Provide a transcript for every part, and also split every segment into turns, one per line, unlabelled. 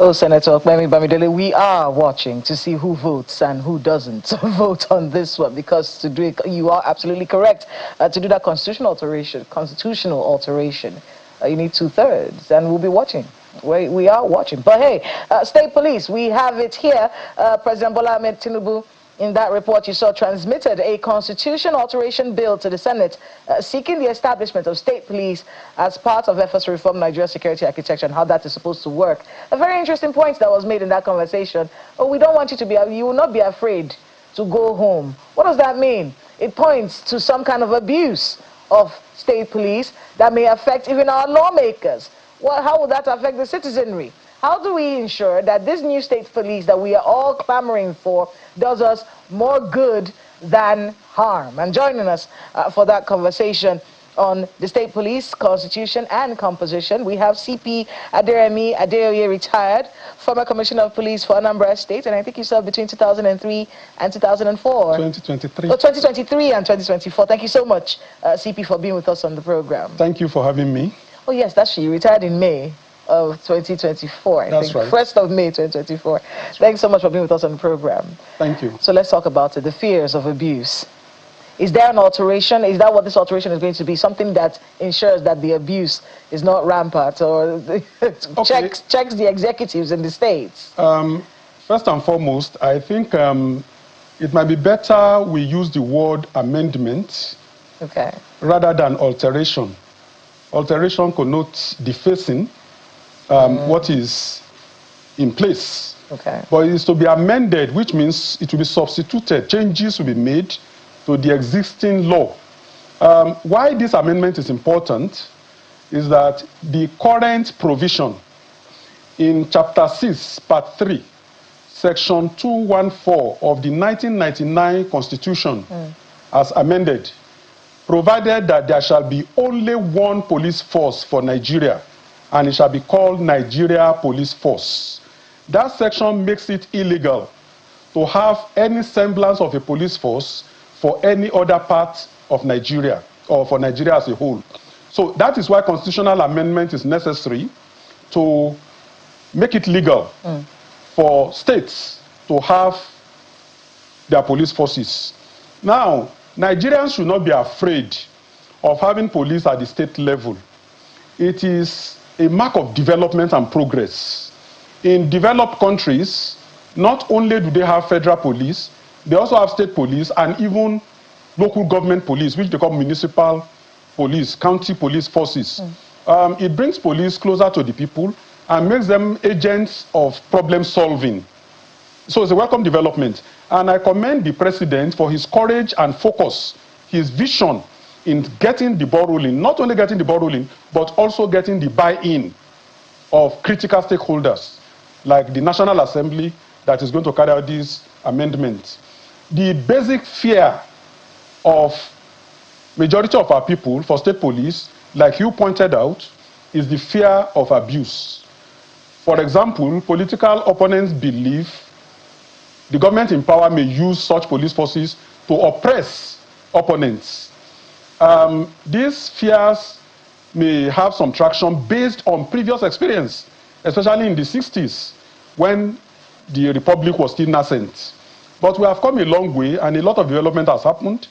Oh, Senator Okpemi Bamidele, we are watching to see who votes and who doesn't vote on this one, because to do it, you are absolutely correct. To do that constitutional alteration, you need 2/3, and we'll be watching. We are watching. But hey, state police, we have it here. President Bola Ahmed Tinubu, in that report you saw, transmitted a constitution alteration bill to the Senate seeking the establishment of state police as part of efforts to reform Nigeria's security architecture and how that is supposed to work. A very interesting point that was made in that conversation. Oh, we don't want you to be, you will not be afraid to go home. What does that mean? It points to some kind of abuse of state police that may affect even our lawmakers. Well, how will that affect the citizenry? How do we ensure that this new state police that we are all clamoring for does us more good than harm? And joining us for that conversation on the state police constitution and composition, we have CP Aderemi Adeoye, retired, former commissioner of police for Anambra State, and I think you served between 2003 and 2004.
2023.
Oh, 2023 and 2024. Thank you so much, CP, for being with us on the program.
Thank you for having me.
Oh yes, that's she. You retired in May of 2024. I think.
Right.
1st of May 2024. Thanks so much for being with us on the program.
Thank you.
So let's talk about it, the fears of abuse. Is there an alteration? Is that what this alteration is going to be? Something that ensures that the abuse is not rampant, or checks the executives in the states?
First and foremost, I think it might be better we use the word amendment rather than alteration. Alteration connotes defacing what is in place. But it is to be amended, which means it will be substituted. Changes will be made to the existing law. Why this amendment is important is that the current provision in Chapter 6, Part 3, Section 214 of the 1999 Constitution, as amended, provided that there shall be only one police force for Nigeria, and it shall be called Nigeria Police Force. That section makes it illegal to have any semblance of a police force for any other part of Nigeria, or for Nigeria as a whole. So that is why constitutional amendment is necessary, to make it legal for states to have their police forces. Now, Nigerians should not be afraid of having police at the state level. It is a mark of development and progress. In developed countries, not only do they have federal police, they also have state police and even local government police, which they call municipal police, county police forces. It brings police closer to the people and makes them agents of problem solving. So it's a welcome development. And I commend the president for his courage and focus, his vision in getting the ball rolling, not only getting the ball rolling, but also getting the buy-in of critical stakeholders, like the National Assembly that is going to carry out these amendments. The basic fear of majority of our people for state police, like you pointed out, is the fear of abuse. For example, political opponents believe the government in power may use such police forces to oppress opponents. These fears may have some traction based on previous experience, especially in the 60s, when the republic was still nascent. But we have come a long way, and a lot of development has happened.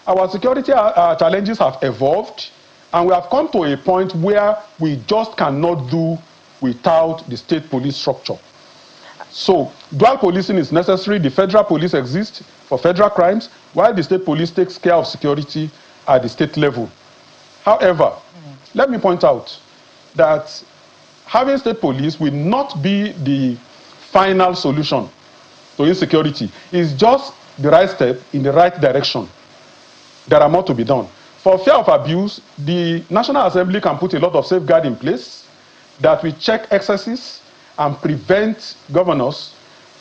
Our security challenges have evolved, and we have come to a point where we just cannot do without the state police structure. So, dual policing is necessary. The federal police exists for federal crimes, while the state police takes care of security at the state level. However, let me point out that having state police will not be the final solution to insecurity. It's just the right step in the right direction. There are more to be done. For fear of abuse, the National Assembly can put a lot of safeguards in place that will check excesses and prevent governors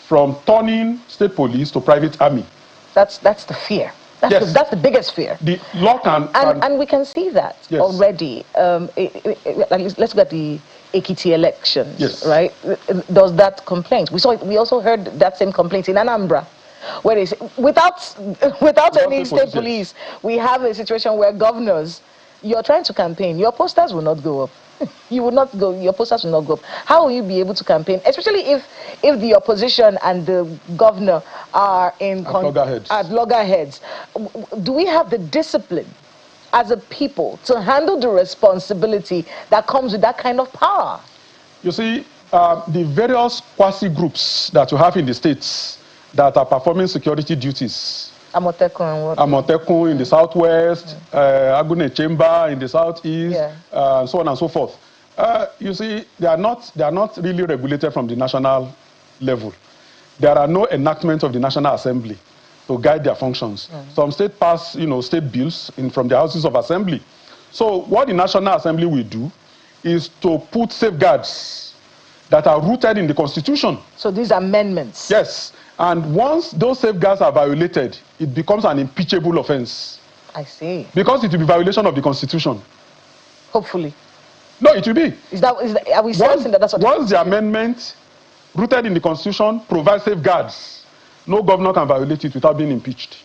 from turning state police to private army.
That's the fear. That's the biggest fear.
The law can...
And we can see that already. Let's look at the Ekiti elections, right? Does that complaint? We also heard that same complaint in Anambra, where they say, without any state police, we have a situation where governors, you're trying to campaign, your posters will not go up. You will not go, your posters will not go up. How will you be able to campaign, especially if the opposition and the governor are at loggerheads? Do we have the discipline as a people to handle the responsibility that comes with that kind of power?
You see, the various quasi-groups that you have in the states that are performing security duties, Amotekun in the southwest, Agune Chamber in the southeast, so on and so forth. You see, they are not really regulated from the national level. There are no enactments of the National Assembly to guide their functions. Some states pass, state bills from the houses of assembly. So what the National Assembly will do is to put safeguards that are rooted in the Constitution.
So these amendments?
Yes. And once those safeguards are violated, it becomes an impeachable offense.
I see.
Because it will be violation of the Constitution.
Hopefully.
No, it will be.
Are we sensing that that's what...
Once the amendment rooted in the Constitution provides safeguards, no governor can violate it without being impeached.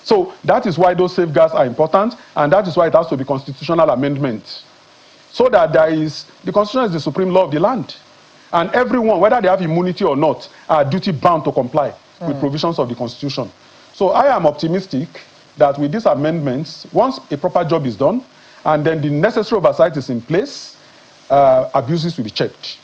So that is why those safeguards are important, and that is why it has to be constitutional amendment. So that the Constitution is the supreme law of the land. And everyone, whether they have immunity or not, are duty bound to comply with provisions of the Constitution. So I am optimistic that with these amendments, once a proper job is done, and then the necessary oversight is in place, abuses will be checked.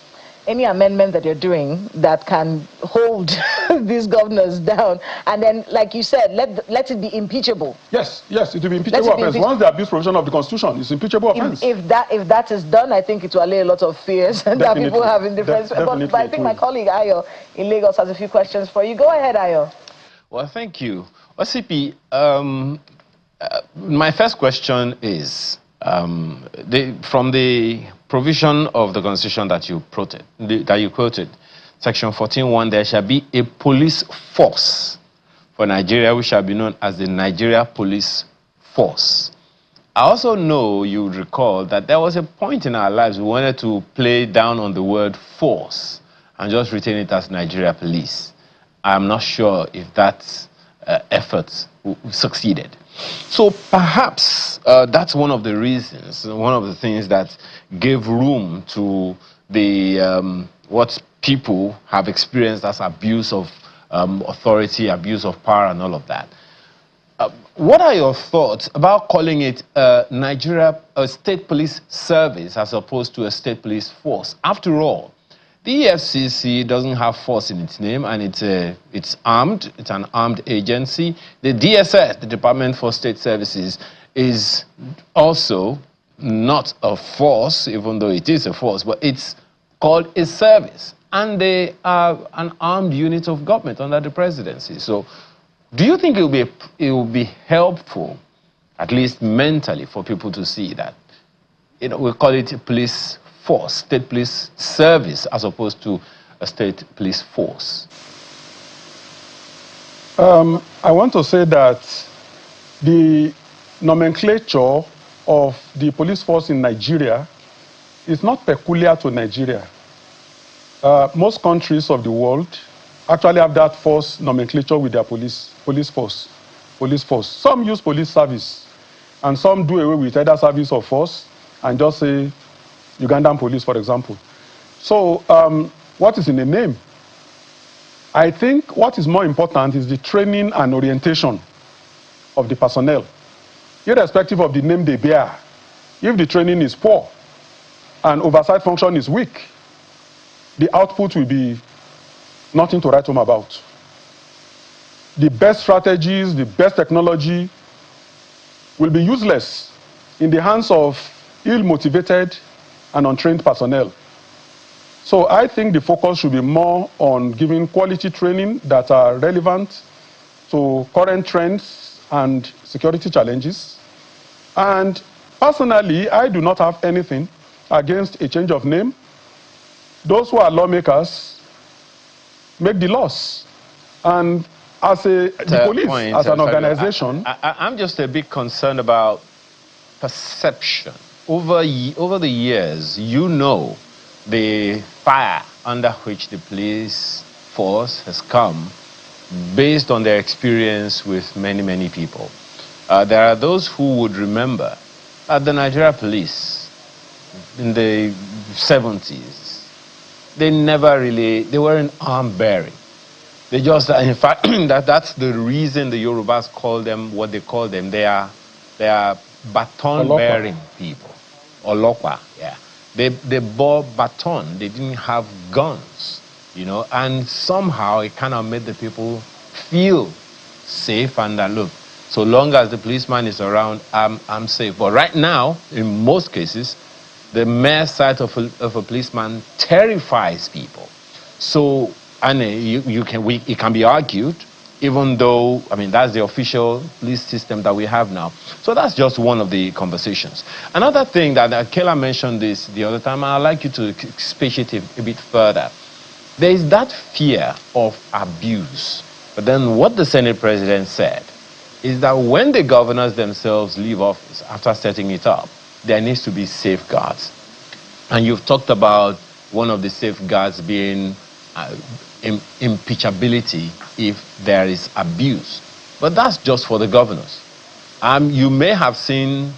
Any amendment that you're doing that can hold these governors down, and then, like you said, let it be impeachable.
Yes, it will be impeachable offense. Once they abuse provision of the Constitution, it's impeachable offense.
If that is done, I think it will allay a lot of fears that people have in different. But I think my colleague Ayo in Lagos has a few questions for you. Go ahead, Ayo.
Well, thank you. OCP, my first question is, from the provision of the Constitution that you quoted, Section 14.1, there shall be a police force for Nigeria, which shall be known as the Nigeria Police Force. I also know you would recall that there was a point in our lives we wanted to play down on the word force and just retain it as Nigeria Police. I'm not sure if that effort succeeded. So perhaps that's one of the reasons, one of the things that gave room to the what people have experienced as abuse of authority, abuse of power, and all of that. What are your thoughts about calling it Nigeria State Police Service as opposed to a State Police Force? After all, the EFCC doesn't have force in its name, and it's armed. It's an armed agency. The DSS, the Department for State Services, is also not a force, even though it is a force, but it's called a service. And they are an armed unit of government under the presidency. So do you think it will be helpful, at least mentally, for people to see that, we call it a police force, state police service, as opposed to a state police force?
I want to say that the nomenclature of the police force in Nigeria is not peculiar to Nigeria. Most countries of the world actually have that force nomenclature with their police force. Some use police service, and some do away with either service or force and just say Ugandan police, for example. So what is in the name? I think what is more important is the training and orientation of the personnel, irrespective of the name they bear. If the training is poor and oversight function is weak, the output will be nothing to write home about. The best strategies, the best technology will be useless in the hands of ill-motivated and untrained personnel. So I think the focus should be more on giving quality training that are relevant to current trends and security challenges. And personally, I do not have anything against a change of name. Those who are lawmakers make the laws. And as the police, as an organization...
I'm just a bit concerned about perception. Over the years, the fire under which the police force has come based on their experience with many people. There are those who would remember that the Nigeria police in the 70s, they weren't arm-bearing. They just, in fact, that's the reason the Yorubas call them what they call them. They are baton-bearing people. Olokwa, yeah. They bore baton. They didn't have guns, you know, and somehow it kind of made the people feel safe and that, look, so long as the policeman is around, I'm safe. But right now, in most cases, the mere sight of a policeman terrifies people. So, and it can be argued, even though, I mean, that's the official police system that we have now. So that's just one of the conversations. Another thing that Kela mentioned this the other time, and I'd like you to speak it a bit further. There is that fear of abuse. But then what the Senate president said is that when the governors themselves leave office after setting it up, there needs to be safeguards. And you've talked about one of the safeguards being impeachability if there is abuse. But that's just for the governors. You may have seen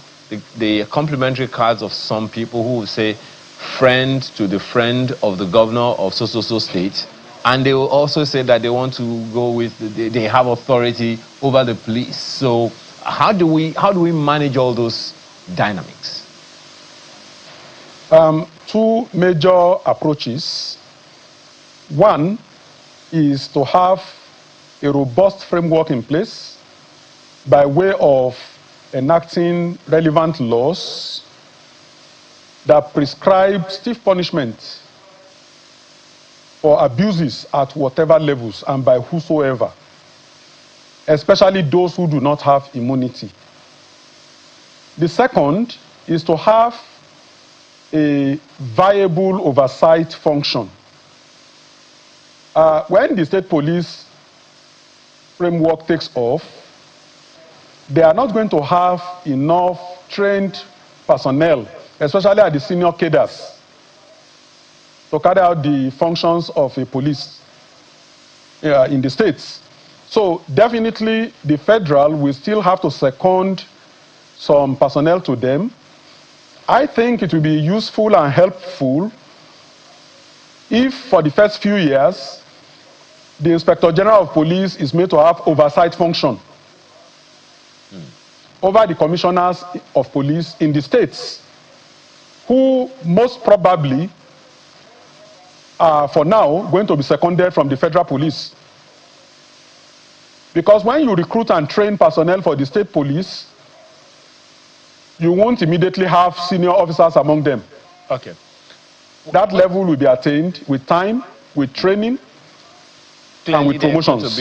the complimentary cards of some people who will say, friend to the friend of the governor of so-so-so state. And they will also say that they want to go with, they have authority over the police. So how do we manage all those dynamics?
Two major approaches. One is to have a robust framework in place by way of enacting relevant laws that prescribe stiff punishment for abuses at whatever levels and by whosoever, especially those who do not have immunity. The second is to have a viable oversight function. When the state police framework takes off, they are not going to have enough trained personnel, especially at the senior cadres, to carry out the functions of a police in the states. So definitely the federal will still have to second some personnel to them. I think it will be useful and helpful if for the first few years, the Inspector General of Police is made to have oversight function over the commissioners of police in the states, who most probably are for now going to be seconded from the federal police. Because when you recruit and train personnel for the state police, you won't immediately have senior officers among them.
Okay.
That level will be attained with time, with training, and with promotions.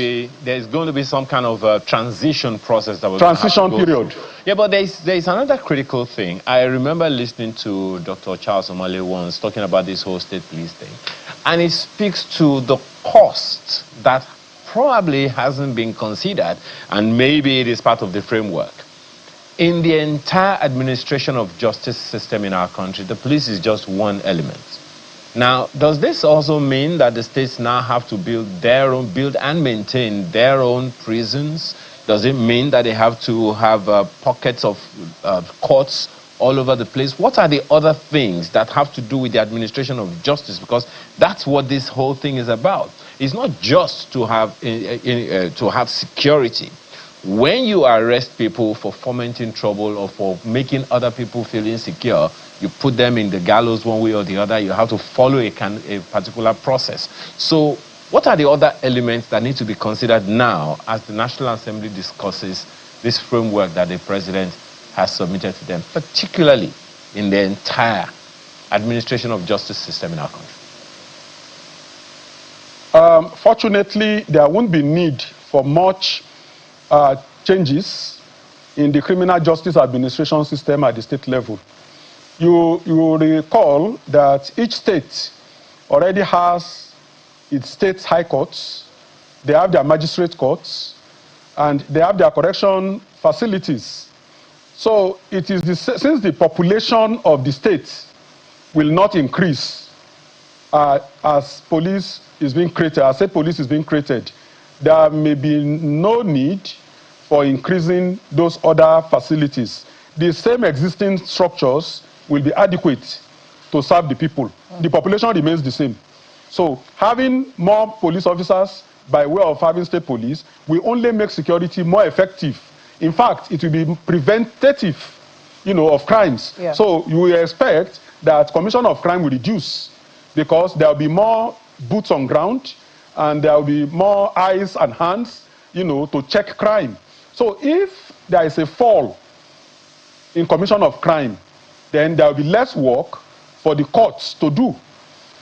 There's going to be some kind of transition process that will
transition period.
Through. Yeah, but there's another critical thing. I remember listening to Dr. Charles Omale once talking about this whole state police thing, and it speaks to the cost that probably hasn't been considered, and maybe it is part of the framework. In the entire administration of justice system in our country, the police is just one element. Now, does this also mean that the states now have to build and maintain their own prisons? Does it mean that they have to have pockets of courts all over the place? What are the other things that have to do with the administration of justice? Because that's what this whole thing is about. It's not just to have security. When you arrest people for fomenting trouble or for making other people feel insecure, you put them in the gallows one way or the other. You have to follow a particular process. So what are the other elements that need to be considered now as the National Assembly discusses this framework that the president has submitted to them, particularly in the entire administration of justice system in our country?
Fortunately, there won't be need for much changes in the criminal justice administration system at the state level. You will recall that each state already has its state high courts, they have their magistrate courts, and they have their correction facilities. So it is since the population of the state will not increase as police is being created, as state police is being created, there may be no need for increasing those other facilities. The same existing structures will be adequate to serve the people. The population remains the same. So having more police officers by way of having state police will only make security more effective. In fact, it will be preventative, of crimes.
Yeah.
So you will expect that commission of crime will reduce because there will be more boots on ground and there will be more eyes and hands, to check crime. So if there is a fall in commission of crime, then there will be less work for the courts to do.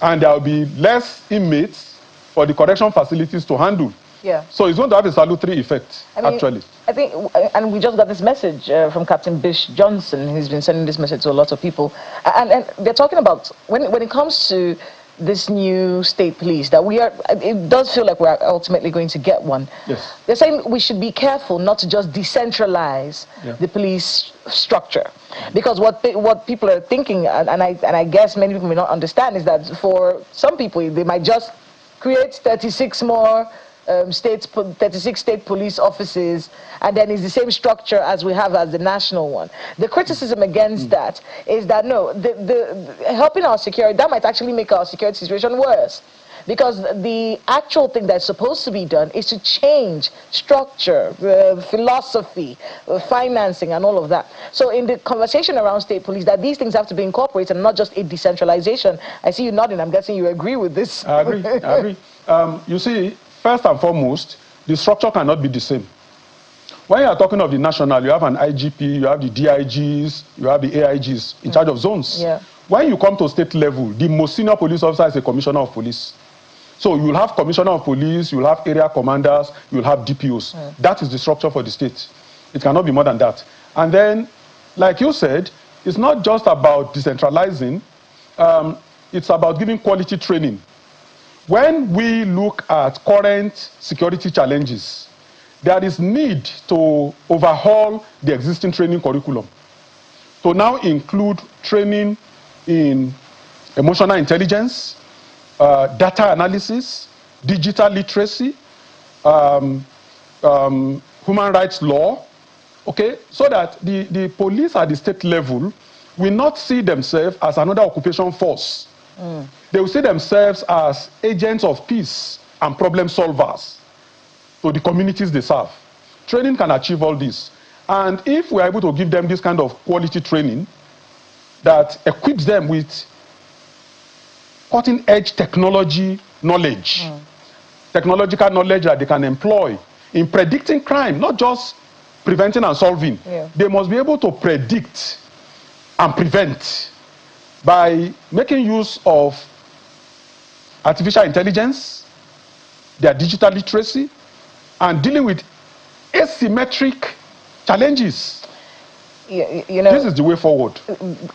And there will be less inmates for the correction facilities to handle.
Yeah.
So it's going to have a salutary effect, actually.
I think, and we just got this message from Captain Bish Johnson, who's been sending this message to a lot of people. And they're talking about, when it comes to this new state police, that it does feel like we're ultimately going to get one.
Yes.
They're saying we should be careful not to just decentralize the police structure. Because what people are thinking, and I guess many people may not understand, is that for some people, they might just create 36 more 36 state police offices, and then it's the same structure as we have as the national one. The criticism against that is that no, the helping our security, that might actually make our security situation worse. Because the actual thing that's supposed to be done is to change structure, philosophy, financing, and all of that. So in the conversation around state police, that these things have to be incorporated and not just a decentralization. I see you nodding. I'm guessing you agree with this.
I agree. I agree. You see, first and foremost, the structure cannot be the same. When you are talking of the national, you have an IGP, you have the DIGs, you have the AIGs in charge of zones.
Yeah.
When you come to state level, the most senior police officer is a commissioner of police. So you'll have commissioner of police, you'll have area commanders, you'll have DPOs. That is the structure for the state. It cannot be more than that. And then, like you said, it's not just about decentralizing, it's about giving quality training. When we look at current security challenges, there is need to overhaul the existing training curriculum to now include training in emotional intelligence, data analysis, digital literacy, human rights law, okay, so that the police at the state level will not see themselves as another occupation force. They will see themselves as agents of peace and problem solvers to the communities they serve. Training can achieve all this. And if we're able to give them this kind of quality training that equips them with cutting-edge technology knowledge, technological knowledge that they can employ in predicting crime, not just preventing and solving. They must be able to predict and prevent by making use of artificial intelligence, their digital literacy, and dealing with asymmetric challenges. This is the way forward.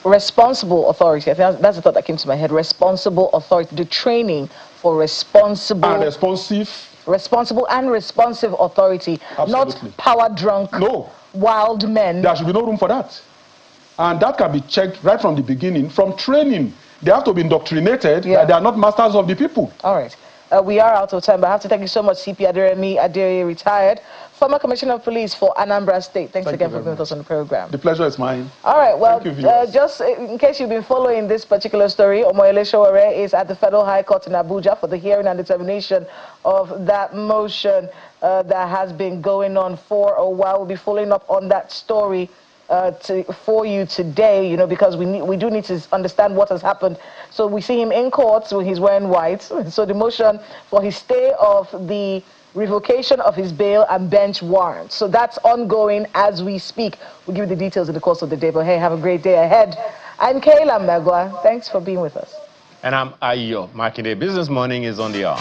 Responsible authority, I think that's the thought that came to my head. Responsible authority, the training for responsible
and responsive
authority.
Absolutely.
Not power drunk, wild men.
There should be no room for that. And that can be checked right from the beginning. From training, they have to be indoctrinated that they are not masters of the people.
All right. We are out of time, but I have to thank you so much, CP Aderemi Adere, retired, former Commissioner of Police for Anambra State. Thanks again for being with us on the program.
The pleasure is mine.
All right, well,
you,
just in case you've been following this particular story, Omoyele Sowore is at the Federal High Court in Abuja for the hearing and determination of that motion that has been going on for a while. We'll be following up on that story for you today, because we do need to understand what has happened. So we see him in court, so he's wearing white. So the motion for his stay of the revocation of his bail and bench warrant. So that's ongoing as we speak. We'll give you the details in the course of the day. But hey, have a great day ahead. I'm Kayla Megwa. Thanks for being with us.
And I'm Ayo Makinde. Business Morning is on the arm.